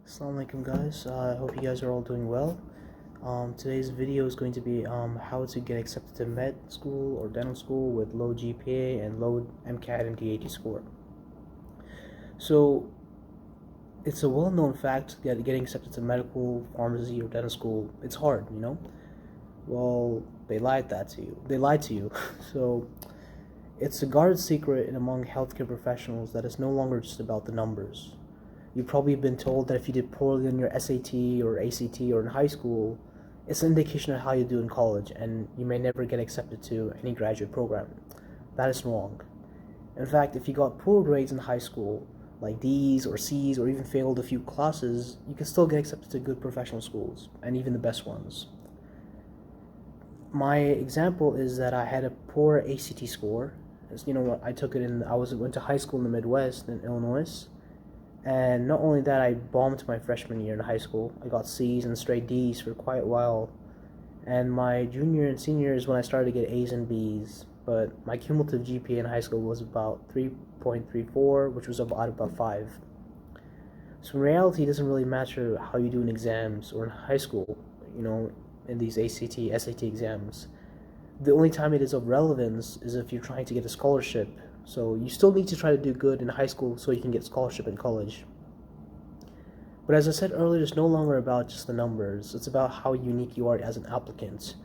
Assalamualaikum guys, I hope you guys are all doing well. Today's video is going to be how to get accepted to med school or dental school with low GPA and low MCAT and DAT score. So it's a well-known fact that getting accepted to medical, pharmacy, or dental school, it's hard, you know? Well, they lied to you. So it's a guarded secret among healthcare professionals that it's no longer just about the numbers. You've probably been told that if you did poorly on your SAT or ACT or in high school, it's an indication of how you do in college, and you may never get accepted to any graduate program. That is wrong. In fact, if you got poor grades in high school, like D's or C's, or even failed a few classes, you can still get accepted to good professional schools, and even the best ones. My example is that I had a poor ACT score. You know what? I went to high school in the Midwest in Illinois. And not only that, I bombed my freshman year in high school. I got C's and straight D's for quite a while. And my junior and senior year is when I started to get A's and B's. But my cumulative GPA in high school was about 3.34, which was about 5. So in reality, it doesn't really matter how you do in exams or in high school, in these ACT, SAT exams. The only time it is of relevance is if you're trying to get a scholarship. So you still need to try to do good in high school so you can get scholarship in college. But as I said earlier, it's no longer about just the numbers. It's about how unique you are as an applicant.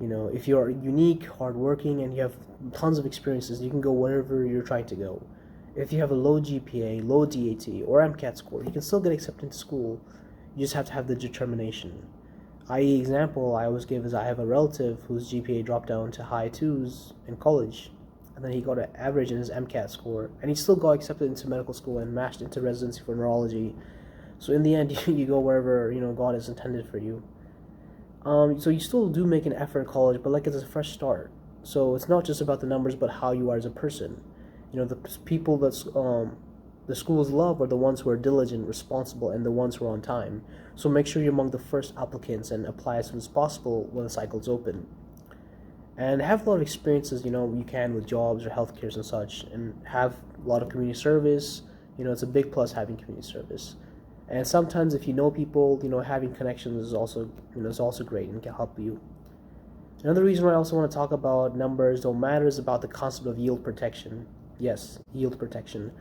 If you're unique, hardworking, and you have tons of experiences, you can go wherever you're trying to go. If you have a low GPA, low DAT, or MCAT score, you can still get accepted into school. You just have to have the determination. I.e. example I always give is I have a relative whose GPA dropped down to high 2s in college. And then he got an average in his MCAT score, and he still got accepted into medical school and matched into residency for neurology. So in the end, you go wherever God has intended for you. So you still do make an effort in college, but like it's a fresh start. So it's not just about the numbers, but how you are as a person. The people that the schools love are the ones who are diligent, responsible, and the ones who are on time. So make sure you're among the first applicants and apply as soon as possible when the cycle's open. And have a lot of experiences, you can with jobs or healthcares and such, and have a lot of community service. It's a big plus having community service. And sometimes if you know people, having connections is also great and can help you. Another reason why I also want to talk about numbers don't matter is about the concept of yield protection. Yes, yield protection.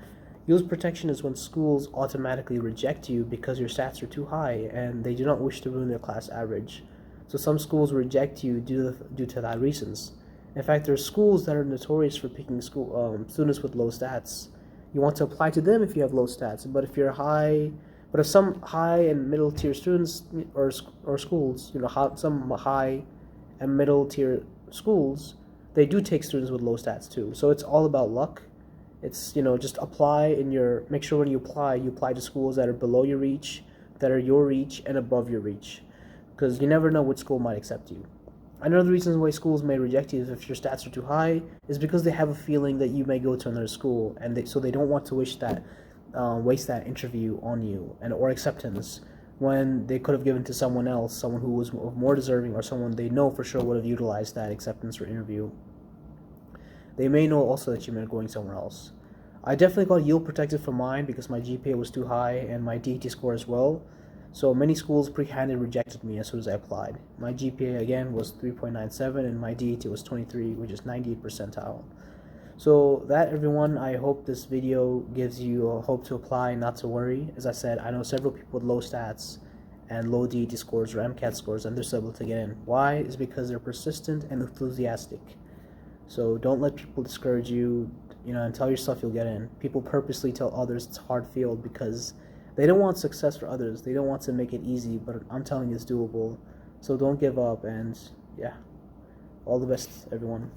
Yield protection is when schools automatically reject you because your stats are too high and they do not wish to ruin their class average. So some schools reject you due to that reasons. In fact, there are schools that are notorious for picking students with low stats. You want to apply to them if you have low stats, but if some high and middle tier students or schools, some high and middle tier schools, they do take students with low stats too. So it's all about luck. It's just make sure when you apply to schools that are below your reach, that are your reach, and above your reach. Because you never know which school might accept you. Another reason why schools may reject you if your stats are too high is because they have a feeling that you may go to another school, and so they don't want to waste that interview on you or acceptance when they could have given to someone else, someone who was more deserving, or someone they know for sure would have utilized that acceptance or interview. They may know also that you meant going somewhere else. I definitely got yield protected for mine because my GPA was too high and my DAT score as well. So many schools pre-handed rejected me as soon as I applied. My GPA again was 3.97 and my DAT was 23, which is 98th percentile. So that, everyone, I hope this video gives you a hope to apply, not to worry. As I said, I know several people with low stats and low DAT scores or MCAT scores, and they're still able to get in. Why? Is because they're persistent and enthusiastic. So don't let people discourage you, and tell yourself you'll get in. People purposely tell others it's a hard field because they don't want success for others. They don't want to make it easy, but I'm telling you it's doable. So don't give up, and yeah, all the best, everyone.